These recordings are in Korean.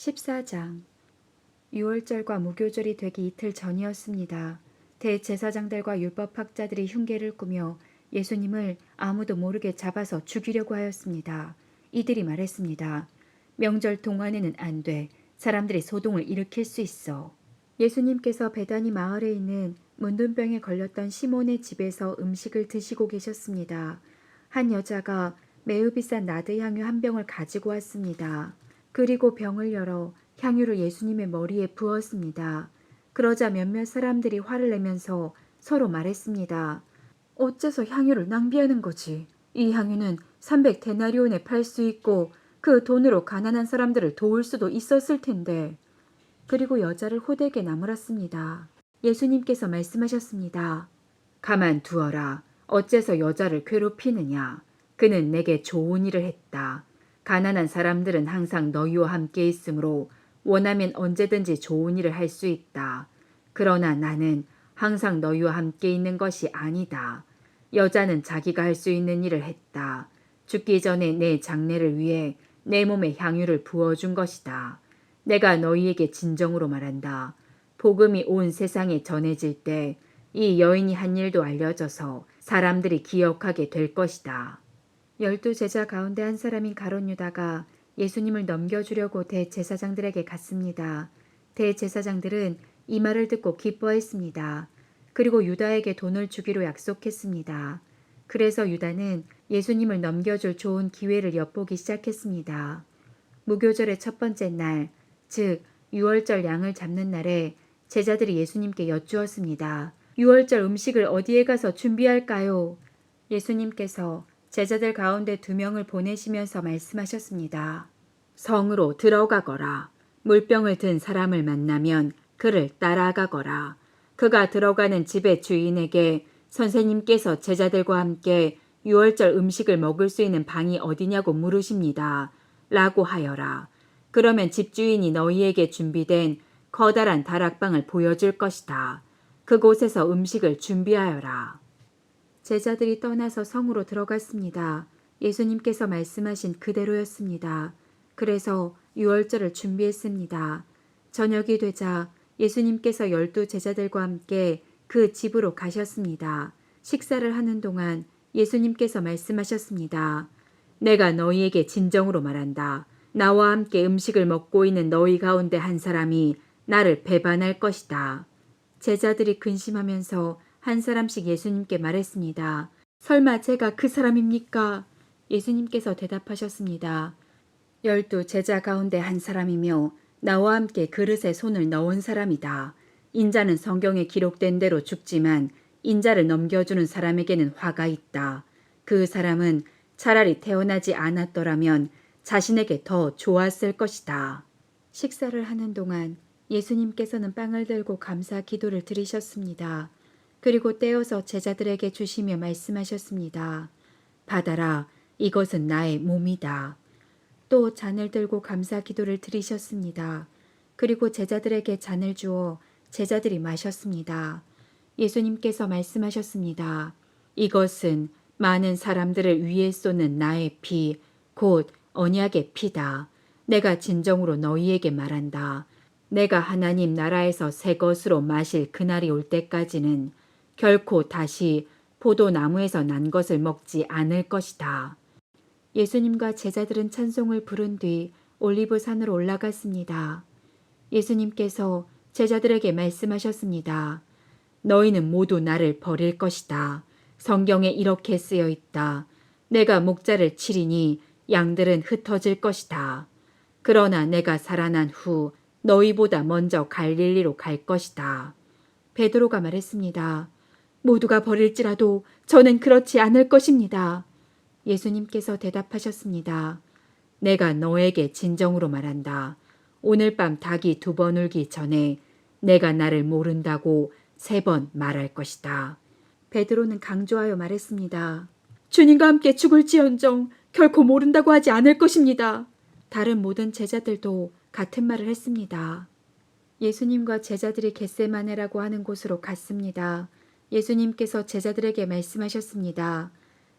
14장. 유월절과 무교절이 되기 이틀 전이었습니다. 대제사장들과 율법학자들이 흉계를 꾸며 예수님을 아무도 모르게 잡아서 죽이려고 하였습니다. 이들이 말했습니다. 명절 동안에는 안 돼. 사람들이 소동을 일으킬 수 있어. 예수님께서 베다니 마을에 있는 문둥병에 걸렸던 시몬의 집에서 음식을 드시고 계셨습니다. 한 여자가 매우 비싼 나드 향유 한 병을 가지고 왔습니다. 그리고 병을 열어 향유를 예수님의 머리에 부었습니다. 그러자 몇몇 사람들이 화를 내면서 서로 말했습니다. 어째서 향유를 낭비하는 거지? 이 향유는 300데나리온에 팔 수 있고 그 돈으로 가난한 사람들을 도울 수도 있었을 텐데. 그리고 여자를 호되게 나무랐습니다. 예수님께서 말씀하셨습니다. 가만두어라. 어째서 여자를 괴롭히느냐? 그는 내게 좋은 일을 했다. 가난한 사람들은 항상 너희와 함께 있으므로 원하면 언제든지 좋은 일을 할 수 있다. 그러나 나는 항상 너희와 함께 있는 것이 아니다. 여자는 자기가 할 수 있는 일을 했다. 죽기 전에 내 장례를 위해 내 몸에 향유를 부어준 것이다. 내가 너희에게 진정으로 말한다. 복음이 온 세상에 전해질 때 이 여인이 한 일도 알려져서 사람들이 기억하게 될 것이다. 12 제자 가운데 한 사람인 가룟 유다가 예수님을 넘겨주려고 대제사장들에게 갔습니다. 대제사장들은 이 말을 듣고 기뻐했습니다. 그리고 유다에게 돈을 주기로 약속했습니다. 그래서 유다는 예수님을 넘겨줄 좋은 기회를 엿보기 시작했습니다. 무교절의 첫 번째 날, 즉 유월절 양을 잡는 날에 제자들이 예수님께 여쭈었습니다. 유월절 음식을 어디에 가서 준비할까요? 예수님께서 제자들 가운데 2명을 보내시면서 말씀하셨습니다. 성으로 들어가거라. 물병을 든 사람을 만나면 그를 따라가거라. 그가 들어가는 집의 주인에게 선생님께서 제자들과 함께 유월절 음식을 먹을 수 있는 방이 어디냐고 물으십니다. 라고 하여라. 그러면 집주인이 너희에게 준비된 커다란 다락방을 보여줄 것이다. 그곳에서 음식을 준비하여라. 제자들이 떠나서 성으로 들어갔습니다. 예수님께서 말씀하신 그대로였습니다. 그래서 유월절을 준비했습니다. 저녁이 되자 예수님께서 12 제자들과 함께 그 집으로 가셨습니다. 식사를 하는 동안 예수님께서 말씀하셨습니다. 내가 너희에게 진정으로 말한다. 나와 함께 음식을 먹고 있는 너희 가운데 한 사람이 나를 배반할 것이다. 제자들이 근심하면서 한 사람씩 예수님께 말했습니다. 설마 제가 그 사람입니까? 예수님께서 대답하셨습니다. 12 제자 가운데 한 사람이며 나와 함께 그릇에 손을 넣은 사람이다. 인자는 성경에 기록된 대로 죽지만 인자를 넘겨주는 사람에게는 화가 있다. 그 사람은 차라리 태어나지 않았더라면 자신에게 더 좋았을 것이다. 식사를 하는 동안 예수님께서는 빵을 들고 감사 기도를 드리셨습니다. 그리고 떼어서 제자들에게 주시며 말씀하셨습니다. 받아라. 이것은 나의 몸이다. 또 잔을 들고 감사 기도를 드리셨습니다. 그리고 제자들에게 잔을 주어 제자들이 마셨습니다. 예수님께서 말씀하셨습니다. 이것은 많은 사람들을 위해 쏟는 나의 피, 곧 언약의 피다. 내가 진정으로 너희에게 말한다. 내가 하나님 나라에서 새 것으로 마실 그날이 올 때까지는 결코 다시 포도나무에서 난 것을 먹지 않을 것이다. 예수님과 제자들은 찬송을 부른 뒤 올리브산으로 올라갔습니다. 예수님께서 제자들에게 말씀하셨습니다. 너희는 모두 나를 버릴 것이다. 성경에 이렇게 쓰여 있다. 내가 목자를 치리니 양들은 흩어질 것이다. 그러나 내가 살아난 후 너희보다 먼저 갈릴리로 갈 것이다. 베드로가 말했습니다. 모두가 버릴지라도 저는 그렇지 않을 것입니다. 예수님께서 대답하셨습니다. 내가 너에게 진정으로 말한다. 오늘 밤 닭이 2번 울기 전에 내가 나를 모른다고 3번 말할 것이다. 베드로는 강조하여 말했습니다. 주님과 함께 죽을지언정 결코 모른다고 하지 않을 것입니다. 다른 모든 제자들도 같은 말을 했습니다. 예수님과 제자들이 겟세마네라고 하는 곳으로 갔습니다. 예수님께서 제자들에게 말씀하셨습니다.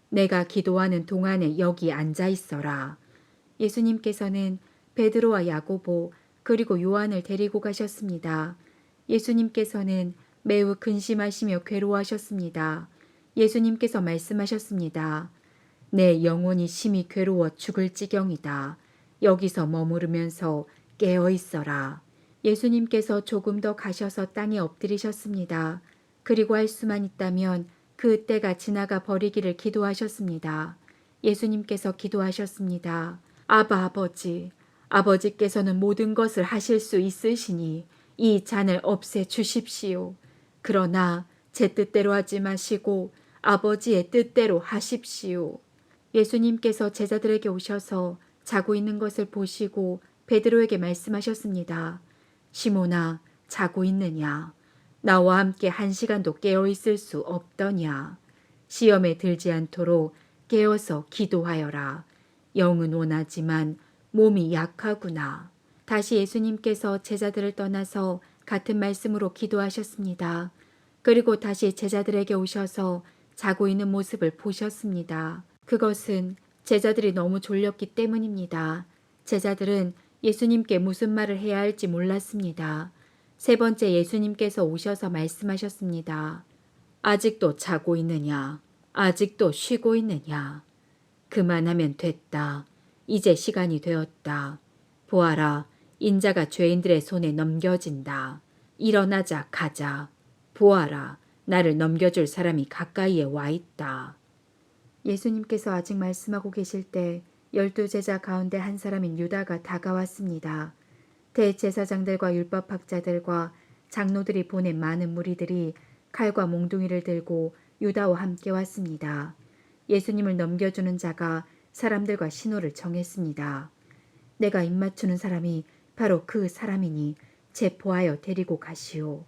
내가 기도하는 동안에 여기 앉아 있어라. 예수님께서는 베드로와 야고보 그리고 요한을 데리고 가셨습니다. 예수님께서는 매우 근심하시며 괴로워하셨습니다. 예수님께서 말씀하셨습니다. 내 영혼이 심히 괴로워 죽을 지경이다. 여기서 머무르면서 깨어 있어라. 예수님께서 조금 더 가셔서 땅에 엎드리셨습니다. 그리고 할 수만 있다면 그 때가 지나가 버리기를 기도하셨습니다. 예수님께서 기도하셨습니다. 아바 아버지, 아버지께서는 모든 것을 하실 수 있으시니 이 잔을 없애 주십시오. 그러나 제 뜻대로 하지 마시고 아버지의 뜻대로 하십시오. 예수님께서 제자들에게 오셔서 자고 있는 것을 보시고 베드로에게 말씀하셨습니다. 시몬아, 자고 있느냐? 나와 함께 1시간도 깨어 있을 수 없더냐? 시험에 들지 않도록 깨어서 기도하여라. 영은 원하지만 몸이 약하구나. 다시 예수님께서 제자들을 떠나서 같은 말씀으로 기도하셨습니다. 그리고 다시 제자들에게 오셔서 자고 있는 모습을 보셨습니다. 그것은 제자들이 너무 졸렸기 때문입니다. 제자들은 예수님께 무슨 말을 해야 할지 몰랐습니다. 세 번째 예수님께서 오셔서 말씀하셨습니다. 아직도 자고 있느냐? 아직도 쉬고 있느냐? 그만하면 됐다. 이제 시간이 되었다. 보아라, 인자가 죄인들의 손에 넘겨진다. 일어나자 가자. 보아라, 나를 넘겨줄 사람이 가까이에 와 있다. 예수님께서 아직 말씀하고 계실 때 12제자 가운데 한 사람인 유다가 다가왔습니다. 대제사장들과 율법학자들과 장로들이 보낸 많은 무리들이 칼과 몽둥이를 들고 유다와 함께 왔습니다. 예수님을 넘겨주는 자가 사람들과 신호를 정했습니다. 내가 입맞추는 사람이 바로 그 사람이니 체포하여 데리고 가시오.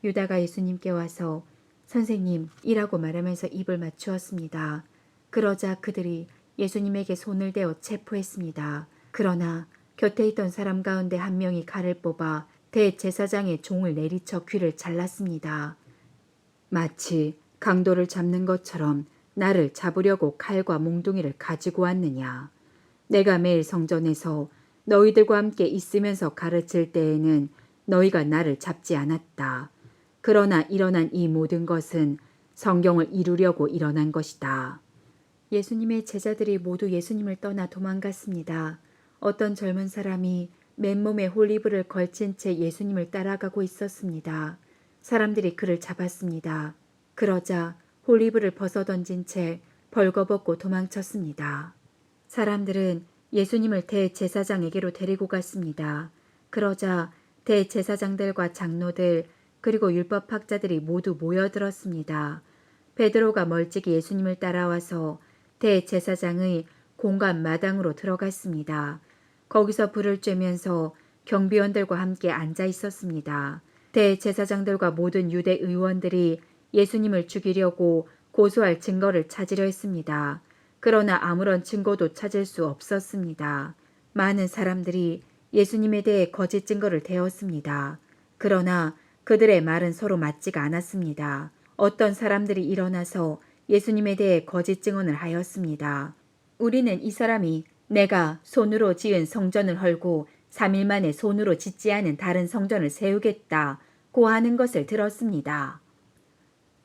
유다가 예수님께 와서 선생님 이라고 말하면서 입을 맞추었습니다. 그러자 그들이 예수님에게 손을 대어 체포했습니다. 그러나 곁에 있던 사람 가운데 한 명이 칼을 뽑아 대제사장의 종을 내리쳐 귀를 잘랐습니다. 마치 강도를 잡는 것처럼 나를 잡으려고 칼과 몽둥이를 가지고 왔느냐. 내가 매일 성전에서 너희들과 함께 있으면서 가르칠 때에는 너희가 나를 잡지 않았다. 그러나 일어난 이 모든 것은 성경을 이루려고 일어난 것이다. 예수님의 제자들이 모두 예수님을 떠나 도망갔습니다. 어떤 젊은 사람이 맨몸에 홀리브를 걸친 채 예수님을 따라가고 있었습니다. 사람들이 그를 잡았습니다. 그러자 홀리브를 벗어던진 채 벌거벗고 도망쳤습니다. 사람들은 예수님을 대제사장에게로 데리고 갔습니다. 그러자 대제사장들과 장로들 그리고 율법학자들이 모두 모여들었습니다. 베드로가 멀찍이 예수님을 따라와서 대제사장의 공간 마당으로 들어갔습니다. 거기서 불을 쬐면서 경비원들과 함께 앉아 있었습니다. 대제사장들과 모든 유대 의원들이 예수님을 죽이려고 고소할 증거를 찾으려 했습니다. 그러나 아무런 증거도 찾을 수 없었습니다. 많은 사람들이 예수님에 대해 거짓 증거를 대었습니다. 그러나 그들의 말은 서로 맞지가 않았습니다. 어떤 사람들이 일어나서 예수님에 대해 거짓 증언을 하였습니다. 우리는 이 사람이 내가 손으로 지은 성전을 헐고 3일 만에 손으로 짓지 않은 다른 성전을 세우겠다고 하는 것을 들었습니다.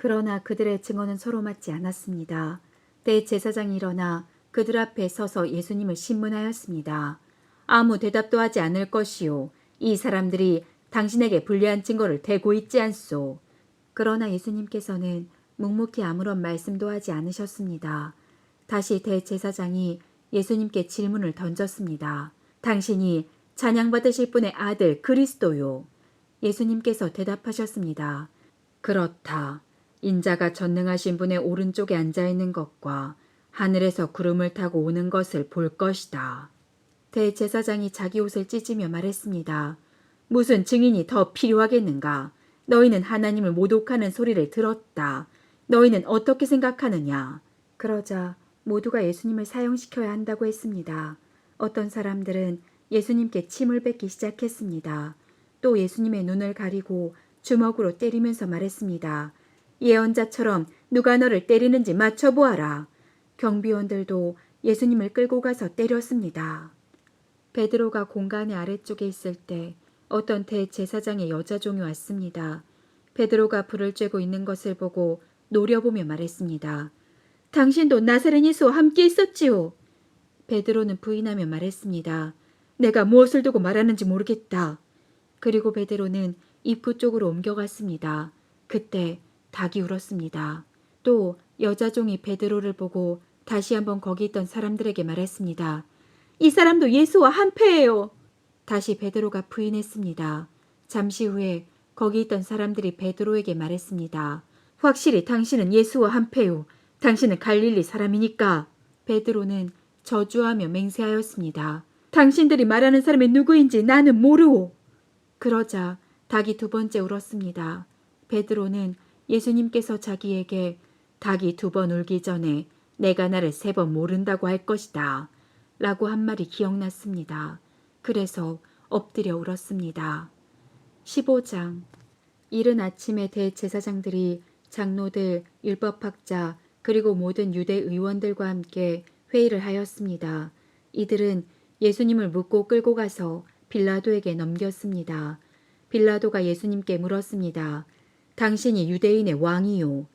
그러나 그들의 증언은 서로 맞지 않았습니다. 대제사장이 일어나 그들 앞에 서서 예수님을 신문하였습니다. 아무 대답도 하지 않을 것이요. 이 사람들이 당신에게 불리한 증거를 대고 있지 않소. 그러나 예수님께서는 묵묵히 아무런 말씀도 하지 않으셨습니다. 다시 대제사장이 예수님께 질문을 던졌습니다. 당신이 찬양받으실 분의 아들 그리스도요. 예수님께서 대답하셨습니다. 그렇다. 인자가 전능하신 분의 오른쪽에 앉아있는 것과 하늘에서 구름을 타고 오는 것을 볼 것이다. 대제사장이 자기 옷을 찢으며 말했습니다. 무슨 증인이 더 필요하겠는가? 너희는 하나님을 모독하는 소리를 들었다. 너희는 어떻게 생각하느냐? 그러자 모두가 예수님을 사형시켜야 한다고 했습니다. 어떤 사람들은 예수님께 침을 뱉기 시작했습니다. 또 예수님의 눈을 가리고 주먹으로 때리면서 말했습니다. 예언자처럼 누가 너를 때리는지 맞춰보아라. 경비원들도 예수님을 끌고 가서 때렸습니다. 베드로가 공간의 아래쪽에 있을 때 어떤 대제사장의 여자종이 왔습니다. 베드로가 불을 쬐고 있는 것을 보고 노려보며 말했습니다. 당신도 나사렛 예수와 함께 있었지요. 베드로는 부인하며 말했습니다. 내가 무엇을 두고 말하는지 모르겠다. 그리고 베드로는 입구 쪽으로 옮겨갔습니다. 그때 닭이 울었습니다. 또 여자종이 베드로를 보고 다시 한번 거기 있던 사람들에게 말했습니다. 이 사람도 예수와 한패예요. 다시 베드로가 부인했습니다. 잠시 후에 거기 있던 사람들이 베드로에게 말했습니다. 확실히 당신은 예수와 한패요. 당신은 갈릴리 사람이니까. 베드로는 저주하며 맹세하였습니다. 당신들이 말하는 사람이 누구인지 나는 모르오. 그러자 닭이 두 번째 울었습니다. 베드로는 예수님께서 자기에게 닭이 두 번 울기 전에 내가 나를 세 번 모른다고 할 것이다. 라고 한 말이 기억났습니다. 그래서 엎드려 울었습니다. 15장. 이른 아침에 대제사장들이 장로들, 율법학자, 그리고 모든 유대 의원들과 함께 회의를 하였습니다. 이들은 예수님을 묻고 끌고 가서 빌라도에게 넘겼습니다. 빌라도가 예수님께 물었습니다. 당신이 유대인의 왕이요.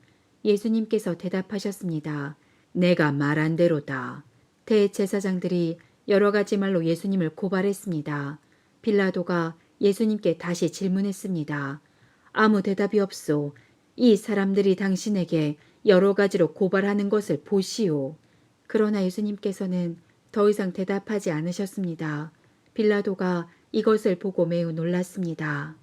예수님께서 대답하셨습니다. 내가 말한 대로다. 대제사장들이 여러 가지 말로 예수님을 고발했습니다. 빌라도가 예수님께 다시 질문했습니다. 아무 대답이 없소. 이 사람들이 당신에게 여러 가지로 고발하는 것을 보시오. 그러나 예수님께서는 더 이상 대답하지 않으셨습니다. 빌라도가 이것을 보고 매우 놀랐습니다.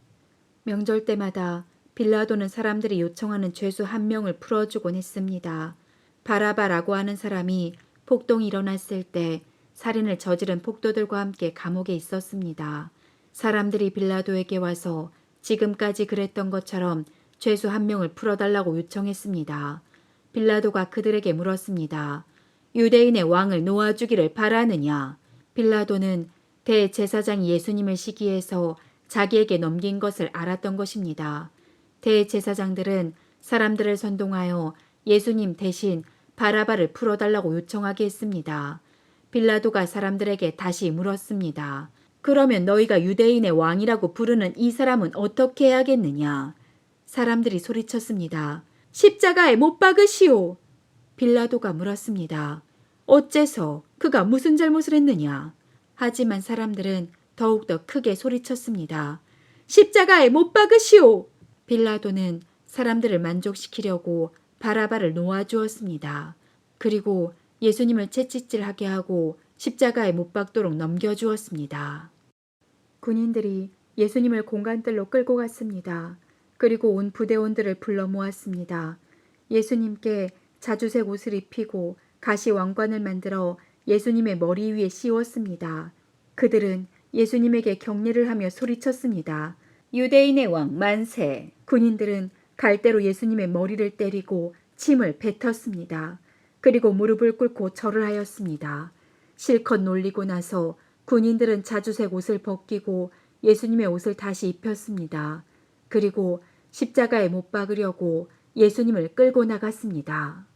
명절 때마다 빌라도는 사람들이 요청하는 죄수 한 명을 풀어주곤 했습니다. 바라바라고 하는 사람이 폭동이 일어났을 때 살인을 저지른 폭도들과 함께 감옥에 있었습니다. 사람들이 빌라도에게 와서 지금까지 그랬던 것처럼 죄수 한 명을 풀어달라고 요청했습니다. 빌라도가 그들에게 물었습니다. 유대인의 왕을 놓아주기를 바라느냐? 빌라도는 대제사장이 예수님을 시기해서 자기에게 넘긴 것을 알았던 것입니다. 대제사장들은 사람들을 선동하여 예수님 대신 바라바를 풀어달라고 요청하게 했습니다. 빌라도가 사람들에게 다시 물었습니다. 그러면 너희가 유대인의 왕이라고 부르는 이 사람은 어떻게 해야겠느냐? 사람들이 소리쳤습니다. 십자가에 못 박으시오. 빌라도가 물었습니다. 어째서 그가 무슨 잘못을 했느냐? 하지만 사람들은 더욱더 크게 소리쳤습니다. 십자가에 못 박으시오. 빌라도는 사람들을 만족시키려고 바라바를 놓아주었습니다. 그리고 예수님을 채찍질하게 하고 십자가에 못 박도록 넘겨주었습니다. 군인들이 예수님을 공간들로 끌고 갔습니다. 그리고 온 부대원들을 불러 모았습니다. 예수님께 자주색 옷을 입히고 가시 왕관을 만들어 예수님의 머리 위에 씌웠습니다. 그들은 예수님에게 경례를 하며 소리쳤습니다. 유대인의 왕 만세! 군인들은 갈대로 예수님의 머리를 때리고 침을 뱉었습니다. 그리고 무릎을 꿇고 절을 하였습니다. 실컷 놀리고 나서 군인들은 자주색 옷을 벗기고 예수님의 옷을 다시 입혔습니다. 그리고 십자가에 못 박으려고 예수님을 끌고 나갔습니다.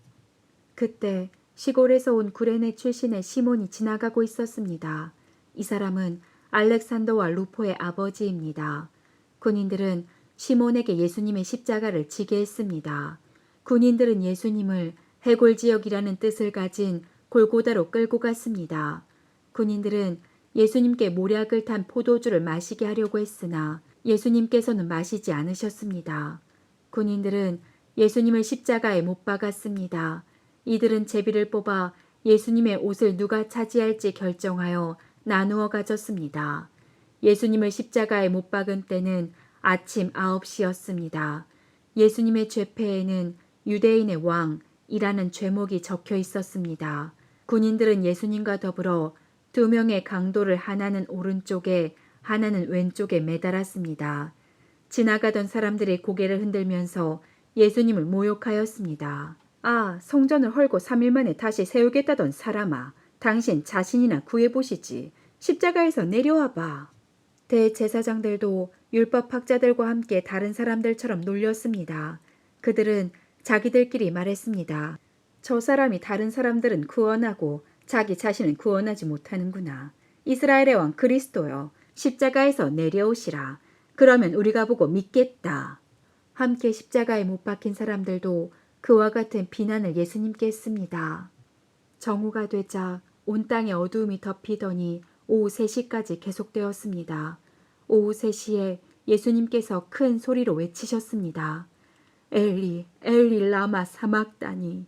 그때 시골에서 온 구레네 출신의 시몬이 지나가고 있었습니다. 이 사람은 알렉산더와 루포의 아버지입니다. 군인들은 시몬에게 예수님의 십자가를 지게 했습니다. 군인들은 예수님을 해골 지역이라는 뜻을 가진 골고다로 끌고 갔습니다. 군인들은 예수님께 모략을 탄 포도주를 마시게 하려고 했으나 예수님께서는 마시지 않으셨습니다. 군인들은 예수님을 십자가에 못 박았습니다. 이들은 제비를 뽑아 예수님의 옷을 누가 차지할지 결정하여 나누어 가졌습니다. 예수님을 십자가에 못 박은 때는 아침 9시였습니다. 예수님의 죄패에는 유대인의 왕이라는 죄목이 적혀 있었습니다. 군인들은 예수님과 더불어 두 명의 강도를 하나는 오른쪽에 하나는 왼쪽에 매달았습니다. 지나가던 사람들이 고개를 흔들면서 예수님을 모욕하였습니다. 아, 성전을 헐고 3일 만에 다시 세우겠다던 사람아, 당신 자신이나 구해보시지. 십자가에서 내려와봐. 대제사장들도 율법학자들과 함께 다른 사람들처럼 놀렸습니다. 그들은 자기들끼리 말했습니다. 저 사람이 다른 사람들은 구원하고 자기 자신은 구원하지 못하는구나. 이스라엘의 왕 그리스도여, 십자가에서 내려오시라. 그러면 우리가 보고 믿겠다. 함께 십자가에 못 박힌 사람들도 그와 같은 비난을 예수님께 했습니다. 정오가 되자 온 땅에 어두움이 덮이더니 오후 3시까지 계속되었습니다. 오후 3시에 예수님께서 큰 소리로 외치셨습니다. 엘리, 엘리 라마 사막다니.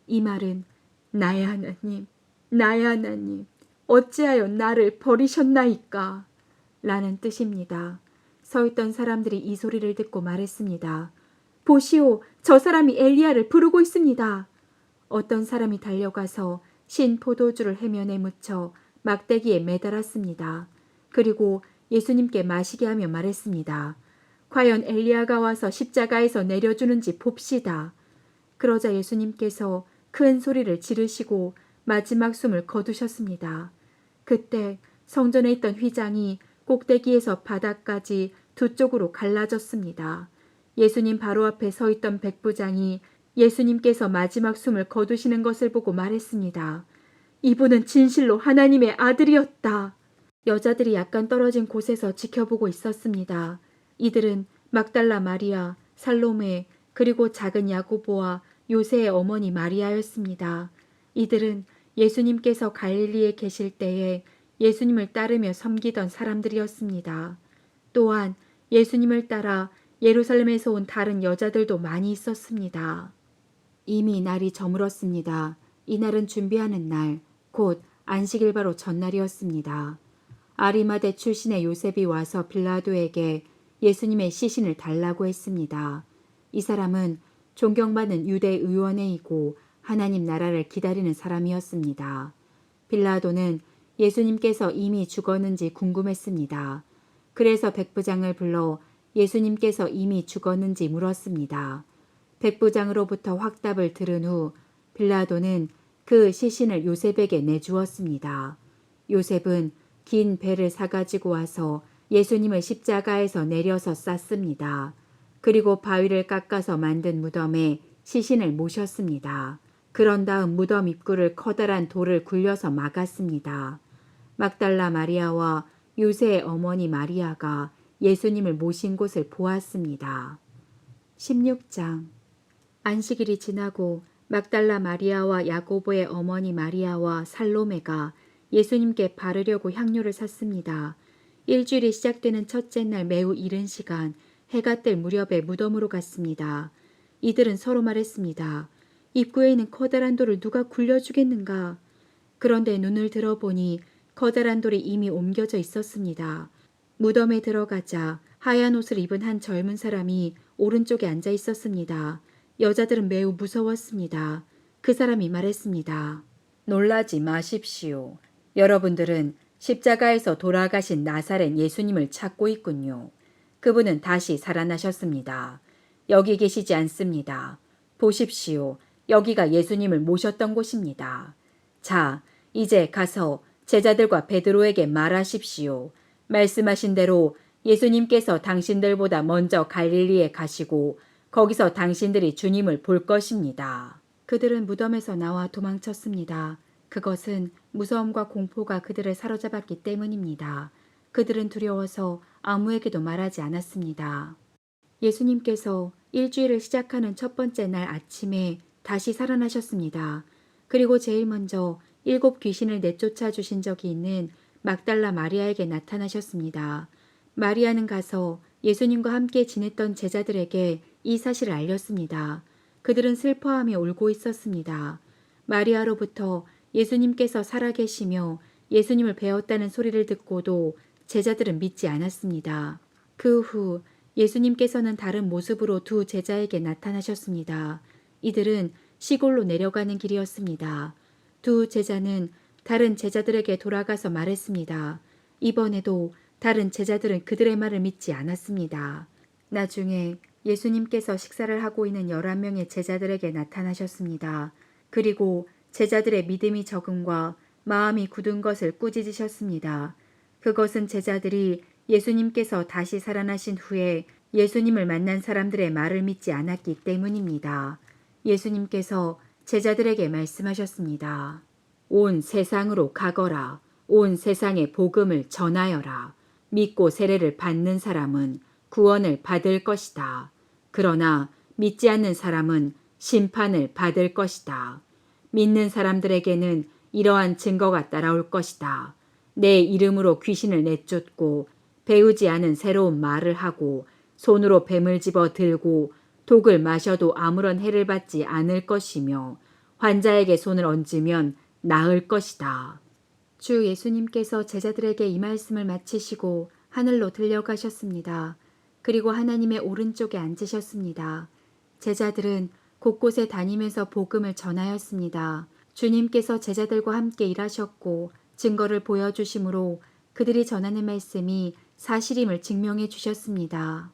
이 말은 나의 하나님, 나의 하나님, 어찌하여 나를 버리셨나이까? 라는 뜻입니다. 서 있던 사람들이 이 소리를 듣고 말했습니다. 보시오, 저 사람이 엘리야를 부르고 있습니다. 어떤 사람이 달려가서 신 포도주를 해면에 묻혀 막대기에 매달았습니다. 그리고 예수님께 마시게 하며 말했습니다. 과연 엘리야가 와서 십자가에서 내려주는지 봅시다. 그러자 예수님께서 큰 소리를 지르시고 마지막 숨을 거두셨습니다. 그때 성전에 있던 휘장이 꼭대기에서 바닥까지 두 쪽으로 갈라졌습니다. 예수님 바로 앞에 서 있던 백부장이 예수님께서 마지막 숨을 거두시는 것을 보고 말했습니다. 이분은 진실로 하나님의 아들이었다. 여자들이 약간 떨어진 곳에서 지켜보고 있었습니다. 이들은 막달라 마리아, 살로메, 그리고 작은 야고보와 요새의 어머니 마리아였습니다. 이들은 예수님께서 갈릴리에 계실 때에 예수님을 따르며 섬기던 사람들이었습니다. 또한 예수님을 따라 예루살렘에서 온 다른 여자들도 많이 있었습니다. 이미 날이 저물었습니다. 이날은 준비하는 날, 곧 안식일 바로 전날이었습니다. 아리마대 출신의 요셉이 와서 빌라도에게 예수님의 시신을 달라고 했습니다. 이 사람은 존경받는 유대 의원회이고 하나님 나라를 기다리는 사람이었습니다. 빌라도는 예수님께서 이미 죽었는지 궁금했습니다. 그래서 백부장을 불러 예수님께서 이미 죽었는지 물었습니다. 백부장으로부터 확답을 들은 후 빌라도는 그 시신을 요셉에게 내주었습니다. 요셉은 긴 배를 사가지고 와서 예수님을 십자가에서 내려서 쌌습니다. 그리고 바위를 깎아서 만든 무덤에 시신을 모셨습니다. 그런 다음 무덤 입구를 커다란 돌을 굴려서 막았습니다. 막달라 마리아와 요새의 어머니 마리아가 예수님을 모신 곳을 보았습니다. 16장. 안식일이 지나고 막달라 마리아와 야고보의 어머니 마리아와 살로메가 예수님께 바르려고 향료를 샀습니다. 일주일이 시작되는 첫째 날 매우 이른 시간, 해가 뜰 무렵에 무덤으로 갔습니다. 이들은 서로 말했습니다. 입구에 있는 커다란 돌을 누가 굴려주겠는가? 그런데 눈을 들어보니 커다란 돌이 이미 옮겨져 있었습니다. 무덤에 들어가자 하얀 옷을 입은 한 젊은 사람이 오른쪽에 앉아 있었습니다. 여자들은 매우 무서웠습니다. 그 사람이 말했습니다. 놀라지 마십시오. 여러분들은 십자가에서 돌아가신 나사렛 예수님을 찾고 있군요. 그분은 다시 살아나셨습니다. 여기 계시지 않습니다. 보십시오. 여기가 예수님을 모셨던 곳입니다. 자, 이제 가서 제자들과 베드로에게 말하십시오. 말씀하신 대로 예수님께서 당신들보다 먼저 갈릴리에 가시고 거기서 당신들이 주님을 볼 것입니다. 그들은 무덤에서 나와 도망쳤습니다. 그것은 무서움과 공포가 그들을 사로잡았기 때문입니다. 그들은 두려워서 아무에게도 말하지 않았습니다. 예수님께서 일주일을 시작하는 첫 번째 날 아침에 다시 살아나셨습니다. 그리고 제일 먼저 7 귀신을 내쫓아 주신 적이 있는 막달라 마리아에게 나타나셨습니다. 마리아는 가서 예수님과 함께 지냈던 제자들에게 이 사실을 알렸습니다. 그들은 슬퍼하며 울고 있었습니다. 마리아로부터 예수님께서 살아계시며 예수님을 배웠다는 소리를 듣고도 제자들은 믿지 않았습니다. 그 후 예수님께서는 다른 모습으로 두 제자에게 나타나셨습니다. 이들은 시골로 내려가는 길이었습니다. 두 제자는 다른 제자들에게 돌아가서 말했습니다. 이번에도 다른 제자들은 그들의 말을 믿지 않았습니다. 나중에 예수님께서 식사를 하고 있는 11명의 제자들에게 나타나셨습니다. 그리고 제자들의 믿음이 적음과 마음이 굳은 것을 꾸짖으셨습니다. 그것은 제자들이 예수님께서 다시 살아나신 후에 예수님을 만난 사람들의 말을 믿지 않았기 때문입니다. 예수님께서 제자들에게 말씀하셨습니다. 온 세상으로 가거라. 온 세상에 복음을 전하여라. 믿고 세례를 받는 사람은 구원을 받을 것이다. 그러나 믿지 않는 사람은 심판을 받을 것이다. 믿는 사람들에게는 이러한 증거가 따라올 것이다. 내 이름으로 귀신을 내쫓고 배우지 않은 새로운 말을 하고 손으로 뱀을 집어 들고 독을 마셔도 아무런 해를 받지 않을 것이며 환자에게 손을 얹으면 나을 것이다. 주 예수님께서 제자들에게 이 말씀을 마치시고 하늘로 들려가셨습니다. 그리고 하나님의 오른쪽에 앉으셨습니다. 제자들은 곳곳에 다니면서 복음을 전하였습니다. 주님께서 제자들과 함께 일하셨고 증거를 보여주심으로 그들이 전하는 말씀이 사실임을 증명해 주셨습니다.